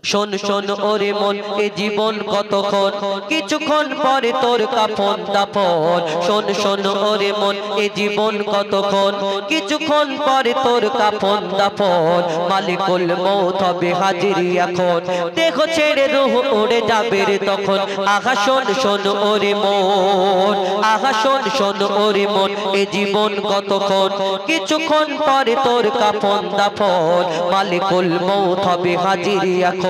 শোন শোন ওরে মন এ জীবন কতক্ষণ কিছুক্ষণ পরে তোর কাফন দাফন শোন শোন ওরে মন এ জীবন কতক্ষণ কিছুক্ষণ পরে তোর কাফন দাফন মালিকুল মউত হবে হাজিরি এখন দেখো ছেড়ে রূহ উড়ে যাবে রে তখন আহা শোন শোন ওরে মন আহা শোন শোন ওরে মন এ জীবন কতক্ষণ কিছুক্ষণ পরে তোর কাফন দাফন মালিকুল মউত হবে হাজিরি এখন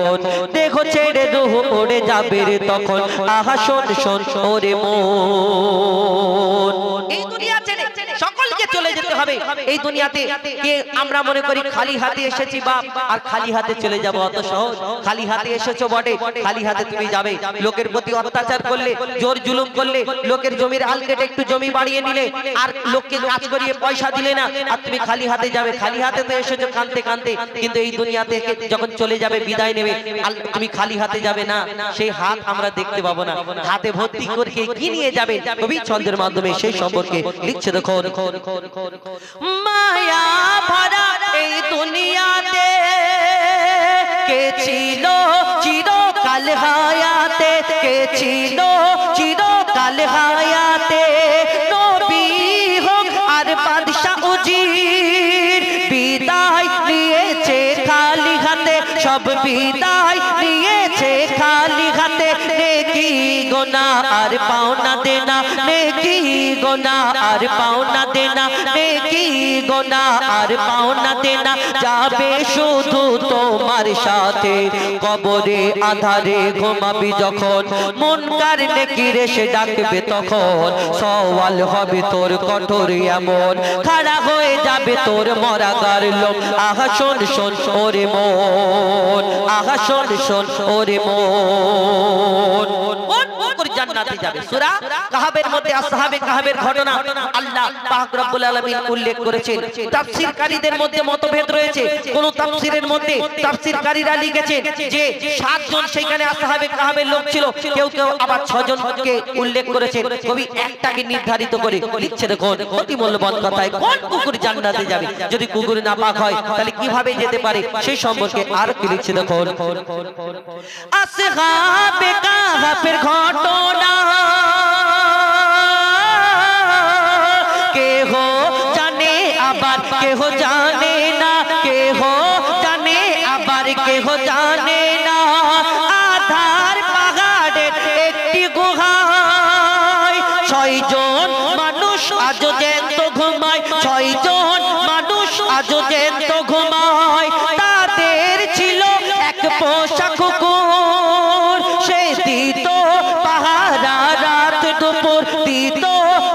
দেখো ছেড়ে রূহ উড়ে যাবে রে তখন আহা শোন শোন ওরে মন এই দুনিয়া ছেড়ে সকলকে চলে যেতে হবে এই দুনিয়াতে কে আমরা মনে করি খালি হাতে এসেছি বাপ আর খালি হাতে চলে যাব অত সহজ খালি হাতে এসেছো বটে খালি হাতে তুমি যাবে লোকের প্রতি অত্যাচার করলে জোর জুলুম করলে লোকের জমির হাল কেটে একটু জমি বাড়িয়ে নিলে আর লোককে কাজ করিয়ে পয়সা দিলে না আর তুমি খালি হাতে যাবে খালি হাতে তো এসেছো কাঁদতে কাঁদতে কিন্তু এই দুনিয়া থেকে যখন চলে যাবে বিদায় নেবে তুমি খালি হাতে যাবে না সেই হাত আমরা দেখতে পাবো না হাতে ভর্তি করে কি নিয়ে যাবে কবি ছন্দের মাধ্যমে সেই সম্পর্কে লিখছে দেখো মায়া ভরা এই দুনিয়াতে কে ছিল চিরকাল হায়াতে কে ছিল চিরকাল হায়াতে নবী হোক আর বাদশা উজির বিদায় নিয়েছে খালি হাতে সব বিদায় নিয়েছে খালি হাতে নেকি গুনাহ আর পাওনা দেনা নেকি গুনাহ আর পাওনা দেনা নেকি গুনাহ আর পাওনা দেনা যাবে শুধু তোমার সাথে কবরে আধারে ঘুমাবি যখন মুনকার নেকির এসে ডাকবে তখন সওয়াল হবে তোর কঠোর এমন খাড়া হয়ে যাবে তোর মরাগার লোক আহা শোন শোন ওরে মন আহা শোন শোন ওরে মন জান্নাতে যাবে সূরা কাহফের মধ্যে আসহাবে কাহফের ঘটনা আল্লাহ পাক রব্বুল আলামিন উল্লেখ করেছেন তাফসীরকারীদের মধ্যে মতভেদ রয়েছে কোন তাফসীরের মধ্যে তাফসীরকারীরা লিখেছেন যে 7 জন সেখানে আসহাবে কাহফের লোক ছিল কেউ কেউ আবার 6 জনকে উল্লেখ করেছেন কবি একটাকে নির্ধারিত করে লিখছে দেখুন অতি মূল্যবান কথায় কোন কুকুর জান্নাতে যাবে যদি কুকুর না পাক হয় তাহলে কিভাবে যেতে পারে সেই সম্পর্কে আর কি লিখছে দেখুন আসহাবে কাহফের ঘটনা কেহ জানে আবার কেহ জানে না কেহ জানে আবার কেহ জানে না আধার পাহাড়ের একটি গুহায় 6 জন মানুষ আজ জ্যান্ত ঘুমায় 6 জন মানুষ আজ জ্যান্ত ঘুমায় তাদের ছিল এক পোষা কুকুর সে দিত পাহারা রাত দুপুর দিত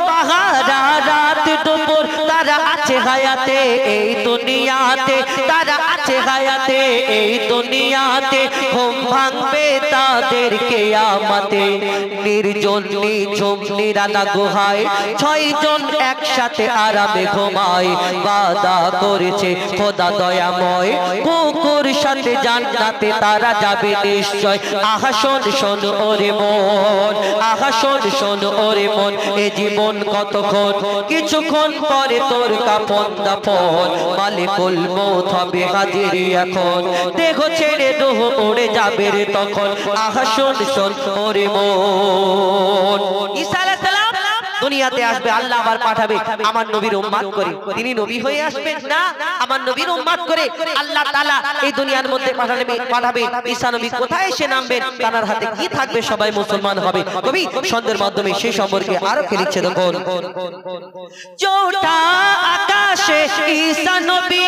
পাহারা রাত দুপুর তারা আছে হায়াতে এই দুনিয়াতে তারা আছে হায়াতে এই দুনিয়াতে ঘুম ভাঙবে তাদের কিয়ামতে নির্জন নিঝুম নিরালা গুহায় 6 জন একসাথে আরামে ঘুমায় ওয়াদা করেছে খোদা দয়াময় কুকুর সাথে জান্নাতে তারা যাবে নিশ্চয় আহা শোন শোন ওরে মন আহা শোন শোন ওরে মন এ জীবন কতক্ষণ কিছুক্ষণ পরে তোর কাফন দাফন মালিকুল মউত হবে হাজিরি এখন দেখো ছেড়ে রূহ উড়ে যাবে রে তখন আহা শোন শোন ওরে মন ঈসা আলাইহিস সালাম দুনিয়াতে আসবে আল্লাহ আবার পাঠাবে আমার নবীর উম্মত করে তিনি নবী হয়ে আসবেন না আমার নবীর উম্মত করে আল্লাহ তাআলা এই দুনিয়ার মধ্যে পাঠাবে ঈসা নবী কোথায় এসে নামবেন তার হাতে কি থাকবে সবাই মুসলমান হবে কবি ছন্দের মাধ্যমে সেই সম্পর্কে আরো কি লিখছে দেখুন চৌটা আকাশে ঈসা নবী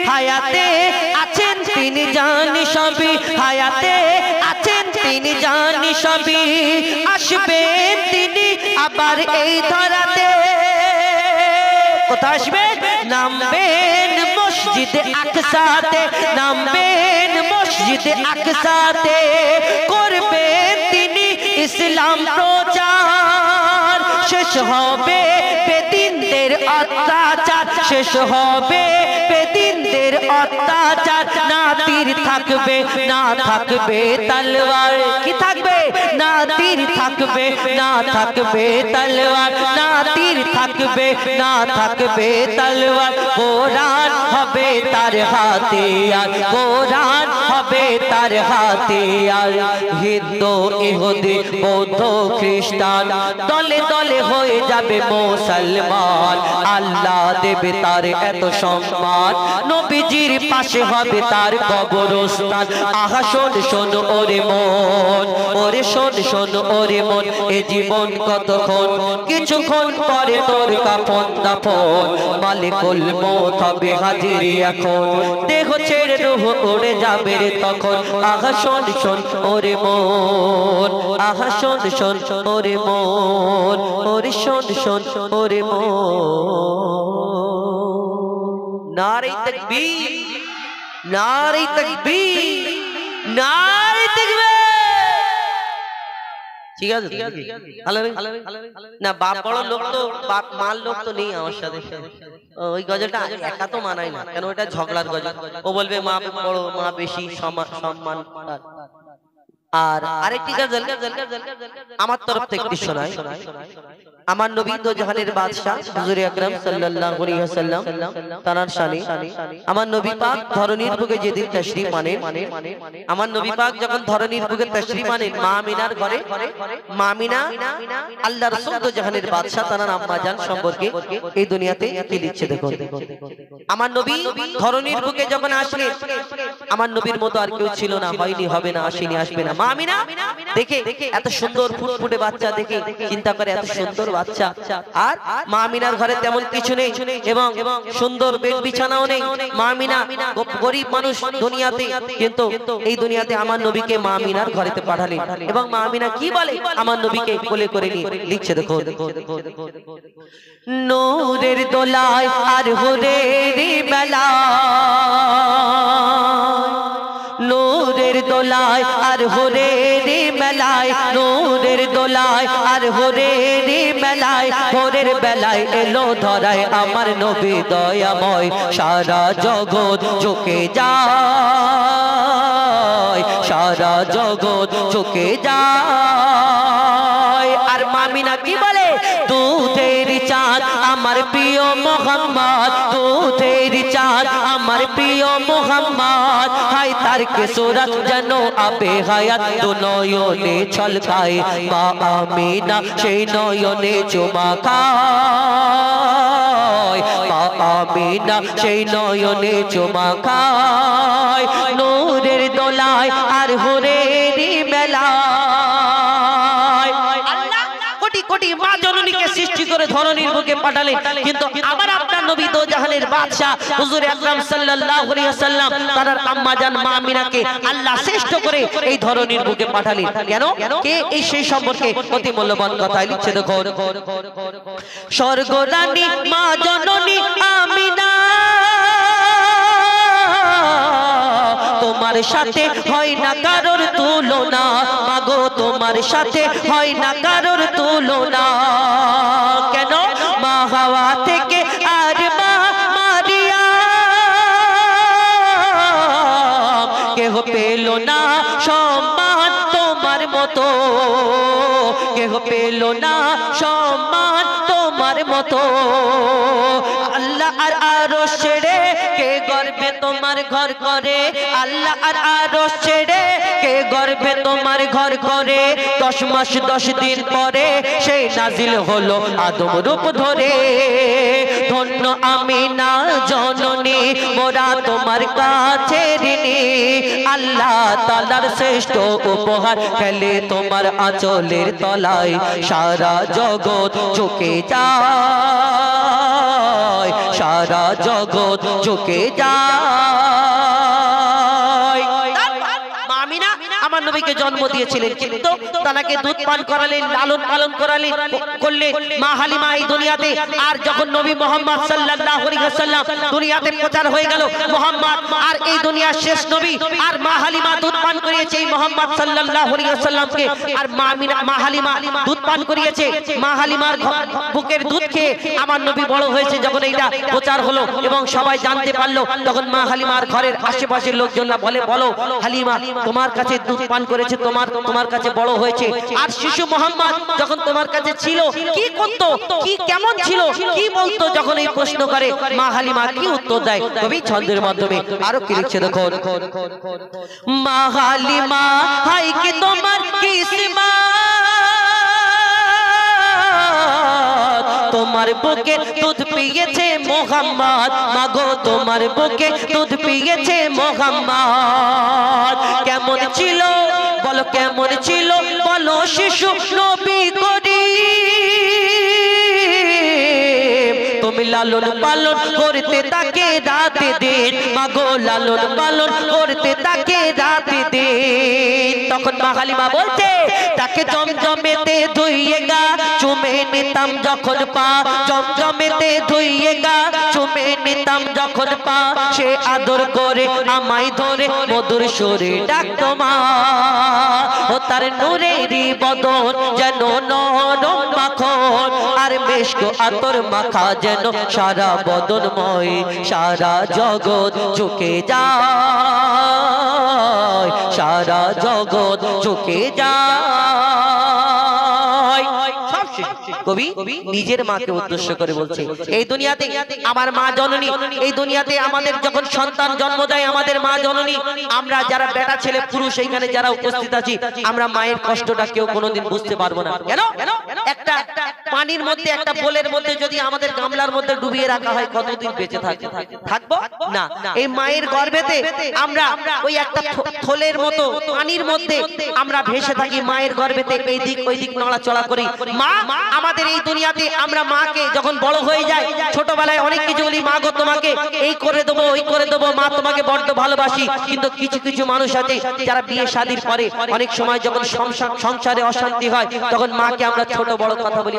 হায়াতে আছেন তিনি জানি সবই হায়াতে আছেন তিনি জানি সবই আসবেন তিনি আবার এই ধরাতে কোথায় আসবেন নামবেন মসজিদে আকসাতে নামবেন মসজিদে আকসাতে করবেন তিনি ইসলাম প্রচার শেষ হবে বেদিনদের অত্যাচার শেষ হবে বেদিনদের অত্যাচার না তীর থাকবে না থাকবে তলোয়ার কি থাকবে না তীর থাকবে না থাকবে তলোয়ার না তীর থাকবে না থাকবে তলোয়ার কোরআন হবে তার হাতে আর কোরআন হবে তার হাতে আর হিন্দু ইহুদি বৌদ্ধ খ্রিস্টান দলে দলে হয়ে যাবে মুসলমান আল্লাহ দেবে তার এত সম্মান নবীজির পাশে হবে তার কবরস্থান আহা শোন শোন ওরে মন ওরে শোন শোন ওরে মন এ জীবন কতক্ষণ কিছুক্ষণ পরে তোর কাফন দাফন মালিকুল মউত হবে হাজির এখন দেহ ছেড়ে রূহ উড়ে যাবে রে তখন আহা শোন শোন ওরে মন আহা শোন শোন ওরে মন ওরে শোন শোন ওরে মন নারে তাকবীর নারে তাকবীর নারে তাকবীর ঠিক আছে না বাপ বড় লোক তো বাপ মাল লোক তো নেই আমার সাথে ওই গজলটা একা তো মানায় না কেন ওটা ঝগড়ার গজল ও বলবে মা বড় মা বেশি সম্মান আর আরেকটি গজল আমার তরফ থেকে শোনাই আমার নবী দো জাহানের বাদশা হুজুর আকরাম সাল্লাল্লাহু আলাইহি ওয়াসাল্লাম তার শানে আমার নবী পাক ধরনীর বুকে যেদিন তাশরীফ আনেন আমার নবী পাক যখন ধরনীর বুকে তাশরীফ আনেন মা আমিনার ঘরে মা আমিনা আল্লাহর রাসূল দো জাহানের বাদশা তার আম্মা জান সম্পর্কে এই দুনিয়াতে কি লিখছে দেখুন আমার নবী ধরনীর বুকে যখন আসলেন আমার নবীর মতো আর কেউ ছিল না হয়নি হবে না আসেনি আসবে না মা আমিনা দেখে এত সুন্দর ফুটফুটে বাচ্চা দেখে চিন্তা করে এত সুন্দর বাচ্চা আর মা আমিনার ঘরে তেমন কিছু নেই এবং সুন্দর বেড বিছানাও নেই মা আমিনা গরীব মানুষ দুনিয়াতে কিন্তু এই দুনিয়াতে আমার নবীকে মা আমিনার ঘরেতে পাঠালেন এবং মা আমিনা কি বলে আমার নবীকে কোলে করে নিয়ে লিখছে দেখো নূরের দোলায় আর হুরের বেলায় নূরের দোলায় আর হুরের মেলায় নূরের দোলায় আর হুরের মেলায় ভোরের বেলায় এলো ধরায় আমার নবী দয়াময় সারা জগৎ ঝুঁকে যায় সারা জগৎ ঝুঁকে যায় আর মা আমিনা কি বলে দুধের চাঁদ আমার প্রিয় মোহাম্মদ দুধের চাঁদ আমার প্রিয় মোহাম্মদ হায় তার কে সুরত যেন আবে হায়াত দু নয়নে ছলকায় মা আমিনা সেই নয়নে চুমা খায় মা আমিনা সেই নয়নে চুমা খায় নূরের দোলায় আর হুরের মেলায় কোটি কোটি মা জননীকে সৃষ্টি করে ধরনীর বুকে পাঠালেন কিন্তু আমার আপনার নবী দো জাহানের বাদশা হুজুর আকরাম সাল্লাল্লাহু আলাইহি ওয়াসাল্লাম তার আম্মা জান মা আমিনাকে আল্লাহ শ্রেষ্ঠ করে এই ধরনীর বুকে পাঠালেন কেন কে এই সেই সম্পর্কে অতি মূল্যবান কথা লিখছে দেখো স্বর্গরানী মা জননী আমিনা তোমার সাথে হয় না কারোর তুলনা মাগো তোমার সাথে হয় না কারোর তুলনা কেন মা হাওয়া থেকে আর মা মারিয়া কেহ পেল না সম্মান তোমার মতো কেহ পেল না সম্মান তোমার মতো আল্লাহ আর আরশ ছেড়ে কে গর্বে তোমার ঘর করে আল্লাহ আর আরশ ছেড়ে কে গর্বে তোমার ঘর করে 10 মাস 10 দিন পরে সেই নাজিল হলো আদম রূপ ধরে ধন্য আমিনা জননী মোরা তোমার কাছে ঋণী আল্লাহ তাআলার শ্রেষ্ঠ উপহার খেলে তোমার আঁচলের তলায় সারা জগৎ ঝুঁকে যায় সারা জগৎ ঝুঁকে যায় মা আমিনা আমার নবীকে জন্ম দিয়েছিলেন কিন্তু তাকে দুধ পান করালেন লালন পালন করালেন করলেন মা হালিমা এই দুনিয়াতে আর যখন নবী মুহাম্মদ সাল্লাল্লাহু আলাইহি ওয়াসাল্লাম দুনিয়াতে প্রচার হয়ে গেল মুহাম্মদ আর এই দুনিয়ার শেষ নবী আর মা হালিমা দুধ পান করিয়েছে এই মুহাম্মদ সাল্লাল্লাহু আলাইহি ওয়াসাল্লামকে আর মা আমিনা মা হালিমা দুধ পান করিয়েছে মা হালিমার বুকের দুধ খেয়ে আমার নবী বড় হয়েছে যখন এইটা প্রচার হলো এবং সবাই জানতে পারলো তখন মা হালিমার ঘরের আশেপাশের লোকজনরা বলে বলো হালিমা তোমার কাছে দুধ পান করেছে, তোমার কাছে বড় হয়েছে। আর শিশু মোহাম্মদ যখন তোমার কাছে ছিল কি করতো, কি কেমন ছিল, কি বলতো, যখন এই প্রশ্ন করে মা হালিমা কি উত্তর দেয় কবি ছন্দের মাধ্যমে আরো কি লিখছে দেখো। মা হালিমা হাই কি তোমার কিসমত, তোমার বুকে দুধ পিয়েছে মোহাম্মদ, মাগো তোমার বুকে দুধ পিয়েছে মোহাম্মদ। কেমন ছিল বলো, কেমন ছিল বলো শিশু নবী করিম, তুমি লালন পালন করতে তাকে রাত দিন, মাগো লালন পালন করতে তাকে রাত দিন। তখন মা হালিমা বলছে তাকে জমজমেতে ধুইয়ে গা চুমে নিতাম যখন পা, জমজমেতে ধুইয়ে গা চুমে নিতাম যখন পা, সে আদর করে আমায় ধরে মধুর সুরে ডাকতো মা, ও তার নূরেরই বদন যেন নরম মাখন, আর মেশক আতর মাখা যেন সারা বদনময়, সারা জগৎ ঝুঁকে যায়, সারা জগৎ ঝুঁকে যায়। কবি নিজের মাকে উদ্দেশ্য করে বলছে এই দুনিয়াতে আমার মা জননী, এই দুনিয়াতে আমাদের যখন সন্তান জন্ম দেয় আমাদের মা জননী, আমরা যারা বেটা ছেলে পুরুষ এইখানে যারা উপস্থিত আছি আমরা মায়ের কষ্টটা কেউ কোনোদিন বুঝতে পারবো না। কেন? একটা পানির মধ্যে, একটা বোলের মধ্যে যদি আমাদের গামলার মধ্যে ডুবিয়ে রাখা হয় কতদিন বেঁচে থাকবো না? এই মায়ের গর্ভেতে আমরা ওই একটা থলের মতো পানির মধ্যে আমরা ভেসে থাকি, মায়ের গর্ভেতে এই দিক ওই দিক নড়াচড়া করি। মা আমাদের এই দুনিয়াতে আমরা মাকে যখন বড় হয়ে যায়, ছোটবেলায় অনেক কিছু বলি মা গো তোমাকে এই করে দেবো ওই করে দেবো, মা তোমাকে বড্ড ভালোবাসি, কিন্তু কিছু কিছু মানুষ আছে যারা বিয়ে শাদীর পরে অনেক সময় যখন সংসারে অশান্তি হয় তখন মাকে আমরা ছোট বড় কথা বলি,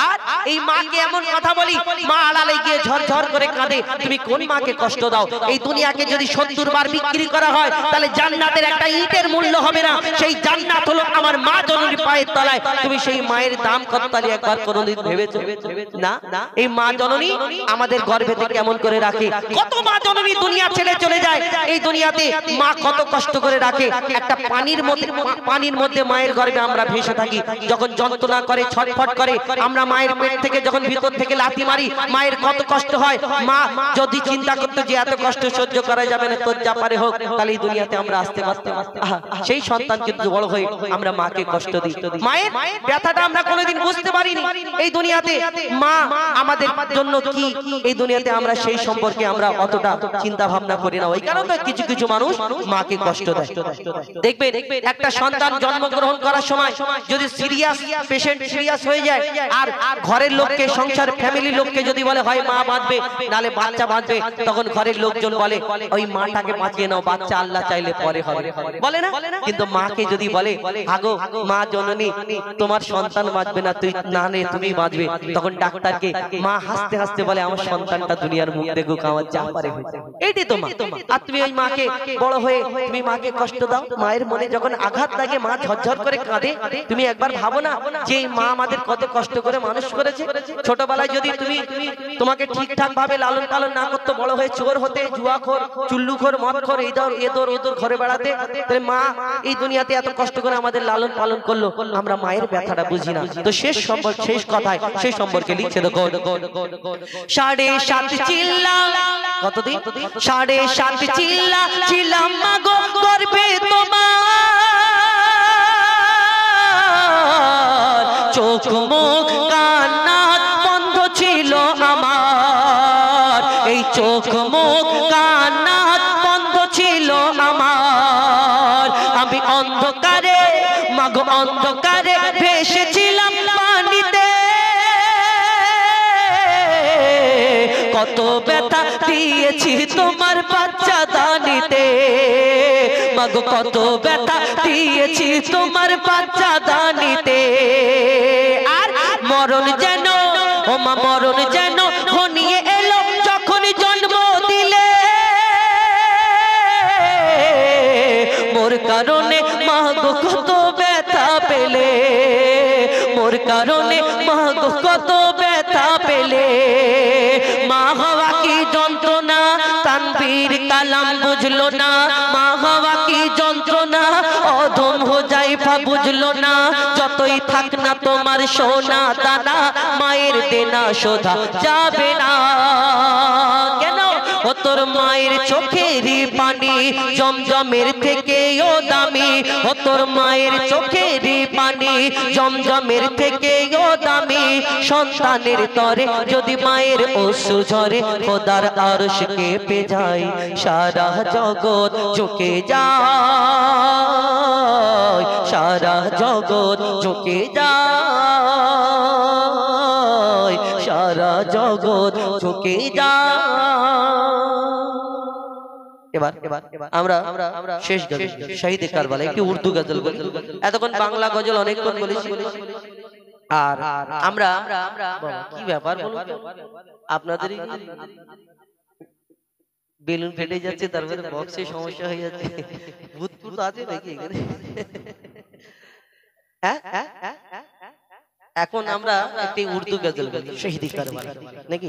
আর এই মাকে এমন কথা বলি মা আড়ালে গিয়ে ঝরঝর করে কাঁদে, তুমি কোন মাকে কষ্ট দাও? এই দুনিয়াকে যদি 70 বার বিক্রি করা হয় তাহলে জান্নাতের একটা ইটের মূল্য হবে না, সেই জান্নাত হলো আমার মা জননীর পায়ের তলায়। তুমি সেই মায়ের দাম কত তাহলে একবার কোনদিন ভেবেছো না? এই মা জননী আমাদের গর্ভেতে কেমন করে রাখে, কত মা জননী দুনিয়া ছেড়ে চলে যায়, এই দুনিয়াতে মা কত কষ্ট করে রাখে। একটা পানির মধ্যে মায়ের গর্ভে আমরা ভেসে থাকি, যখন যন্ত্রণা করে ছটফট করে আমরা মায়ের পেট থেকে যখন ভিতর থেকে লাথি মারি মায়ের কত কষ্ট হয়। মা যদি চিন্তা করতো যে এত কষ্ট সহ্য করা যাবে না, তোর যা পারে হোক, তাহলে এই দুনিয়াতে আমরা আসতে পারতাম। সেই সন্তান কিন্তু বড় হয়ে আমরা মাকে কষ্ট দিই, মায়ের ব্যথাটা আমরা কোনোদিন বুঝতে পারিনি। এই দুনিয়াতে মা আমাদের জন্য কি, এই দুনিয়াতে আমরা সেই সম্পর্কে আমরা অতটা চিন্তা ভাবনা করি না। ওই কারণে কিছু কিছু মানুষ মাকে কষ্ট দেয়। দেখবেন একটা সন্তান জন্মগ্রহণ করার সময় যদি সিরিয়াস পেশেন্ট সিরিয়াস হয়ে যায় আর ঘরের লোককে, সংসার ফ্যামিলি লোককে যদি বলে হয় মা বাঁচবে নালে বাচ্চা বাঁচবে, তখন ঘরের লোকজন বলে ওই মাটাকে বাঁচিয়ে নাও, বাচ্চা আল্লাহ চাইলে পরে হবে, বলে না? কিন্তু মাকে যদি বলে আগো মা জননী তোমার সন্তান বাঁচবে না, তুই না নে তুমি বাঁচবে, তখন ডাক্তারকে মা হাসতে হাসতে বলে আমার সন্তানটা দুনিয়ার মুখ দেখুক, আমার যা পারে হয়েছে। এইটাই তো মা। আর তুমি ওই মাকে বড় হয়ে তুমি মাকে কষ্ট দাও, মায়ের মনে যখন আঘাত লাগে মা ঝরঝর করে কাঁদে, তুমি একবার ভাবো না যে মা আমাদের কত কষ্ট করে মানুষ করেছে। ছোটবেলায় যদি তোমাকে ঠিকঠাক ভাবে লালন পালন না করতো, বড় হয়ে চোর হতে, জুয়াখোর, চুল্লুখোর, মদখোর, এদর ওদর ঘরে বেড়াতে, তাহলে মা এই দুনিয়াতে এত কষ্ট করে আমাদের লালন পালন করলো, আমরা মায়ের ব্যথাটা বুঝি না। তো শেষ কথায় সেই সম্পর্কে লিখছে দেখো, 7.5 চিল্লা, কতদিন 7.5 চিল্লা ছিলাম মাগো গর্ভে তোমার, চোখ মুখ কান নাক বন্ধ ছিল আমার, এই চোখ মুখ কান নাক বন্ধ ছিল আমার, আমি অন্ধকারে মাগো অন্ধকারে ভেসেছিলাম পানিতে, কত ব্যথা দিয়েছি তোমার বাচ্চা দানিতে, মাগো কত ব্যথা দিয়েছি তোমার বাচ্চা দানিতে, আর মরণ যেন ও মা মরণ যেন ঘনিয়ে এলো যখন জন্ম দিলে, মোর কারণে মাগো কত ব্যথা পেলে, মোর কারণে মাগো কত ব্যথা পেলে, মা হওয়া কি যন্ত্রণা তানবীর কালাম বুঝলো না, মা হওয়া কি যন্ত্রণা থাক না তোমার সোনা দানা মায়ের দেনা শোধা যাবে না কেন ও তোর মায়ের চোখেরই পানি জমজমের থেকেও দামি ও তোর মায়ের চোখেরই পানি জমজমের থেকেও দামি সন্তানের তরে যদি মায়ের অশ্রু ঝরে খোদার আরশ কেঁপে যায় সারা জগৎ ঝুঁকে যায় সারা জগৎ ঝুঁকে যায় সারা জগৎ ঝুঁকে যায় এবার আমরা শেষ গজল শহীদে কারবালা একটি উর্দু গজল বলি এতক্ষণ বাংলা গজল অনেকক্ষণ বলেছি আর আমরা কি ব্যাপার বলুন আপনাদের বেলুন ফেটে যাচ্ছে তারপরে বক্সে সমস্যা হয়ে যাচ্ছে ভূত ভূত আছে নাকি এখানে এখন আমরা একটি উর্দু গজল বলি শহীদে কারবালা নাকি